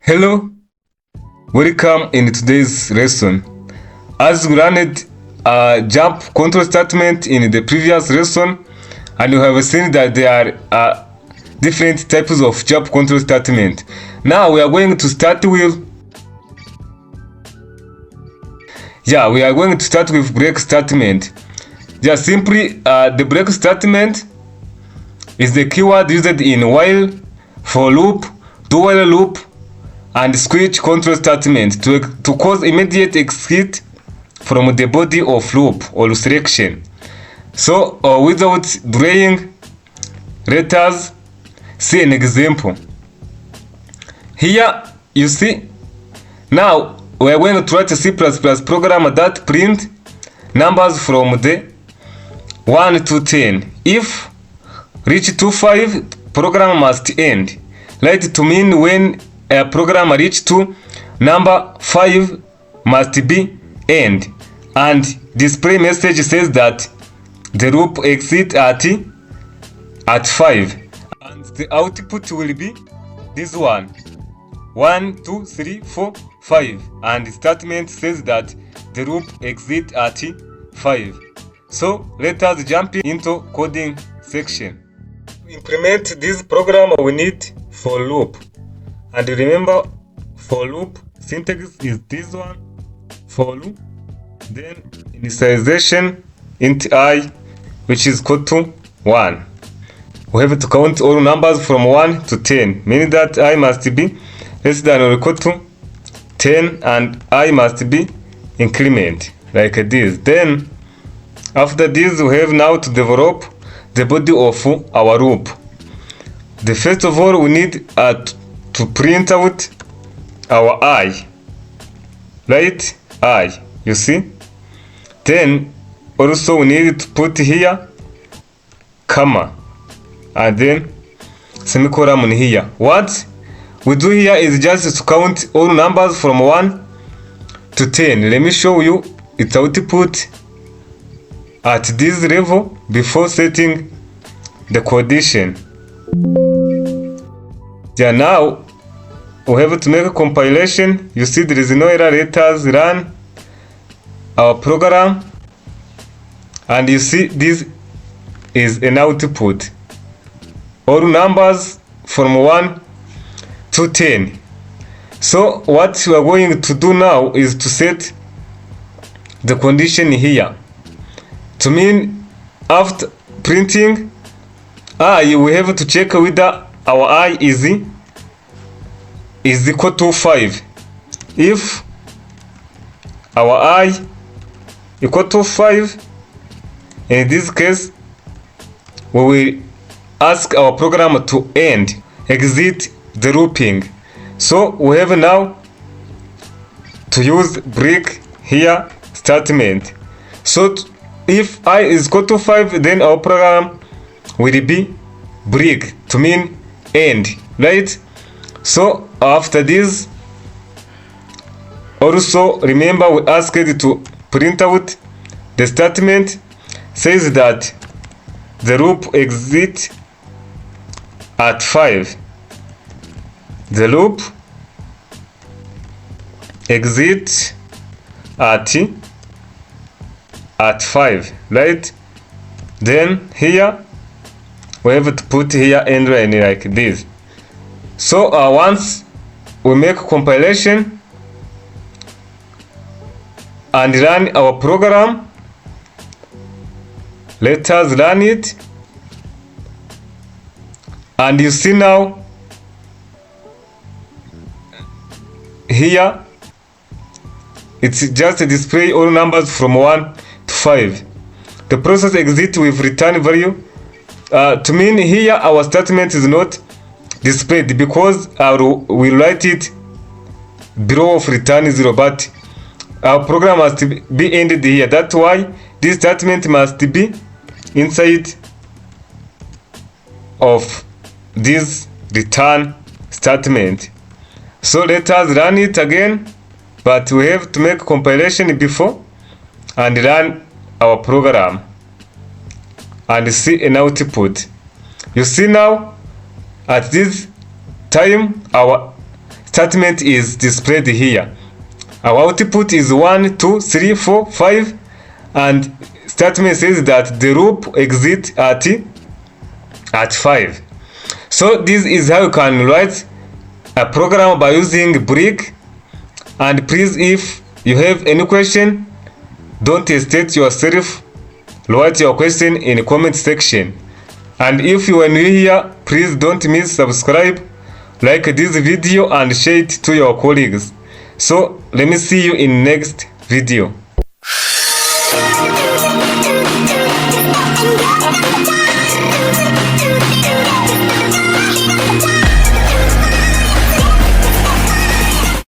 Hello, welcome in today's lesson. As we learned a jump control statement in the previous lesson, and you have seen that there are different types of jump control statement. Now we are going to start with break statement. Just simply the break statement is the keyword used in while, for loop, do while loop, and switch control statement to cause immediate exit from the body of loop or selection. So without delaying, let us see an example. Here you see, now we are going to write a C++ program that print numbers from the 1 to 10. If reach to 5, program must end. Right, to mean when a program reach to number 5 must be end, and display message says that the loop exit at 5, and the output will be this one, 1 2 3 4 5, and the statement says that the loop exit at 5. So let us jump into coding section. To implement this program we need for loop. And remember, for loop syntax is this one, for loop, then initialization int I, which is equal to 1. We have to count all numbers from 1 to 10, meaning that I must be less than or equal to 10 and I must be increment like this. Then after this we have now to develop the body of our loop. The first of all we need to print out our I, right? I, you see. Then also we need to put here comma and then semicolon here. What we do here is just to count all numbers from 1 to 10. Let me show you its output at this level before setting the condition. Yeah, now we have to make a compilation. You see there is no error. Let us run our program, and you see this is an output. All numbers from 1 to 10. So what we are going to do now is to set the condition here. To mean after printing I, we have to check whether our I is equal to 5. If our I equal to 5, in this case we will ask our program to exit the looping. So we have now to use break here statement. So if I is equal to 5, then our program will be break, to mean end, right? So after this also remember we asked to print out the statement says that the loop exit at 5. The loop exit at 5, right? Then here we have to put here end line like this. So once we make compilation and run our program, let us run it, and you see now here it's just a display all numbers from 1 to 5. The process exit with return value. To mean here our statement is not displayed because we write it below of return 0, but our program must be ended here. That's why this statement must be inside of this return statement. So let us run it again, but we have to make compilation before and run our program and see an output. You see now at this time our statement is displayed here. Our output is 1, 2, 3, 4, 5, and statement says that the loop exits at 5. So this is how you can write a program by using break. And please, if you have any question, don't hesitate yourself, write your question in the comment section. And if you are new here, please don't miss subscribe, like this video and share it to your colleagues. So let me see you in next video.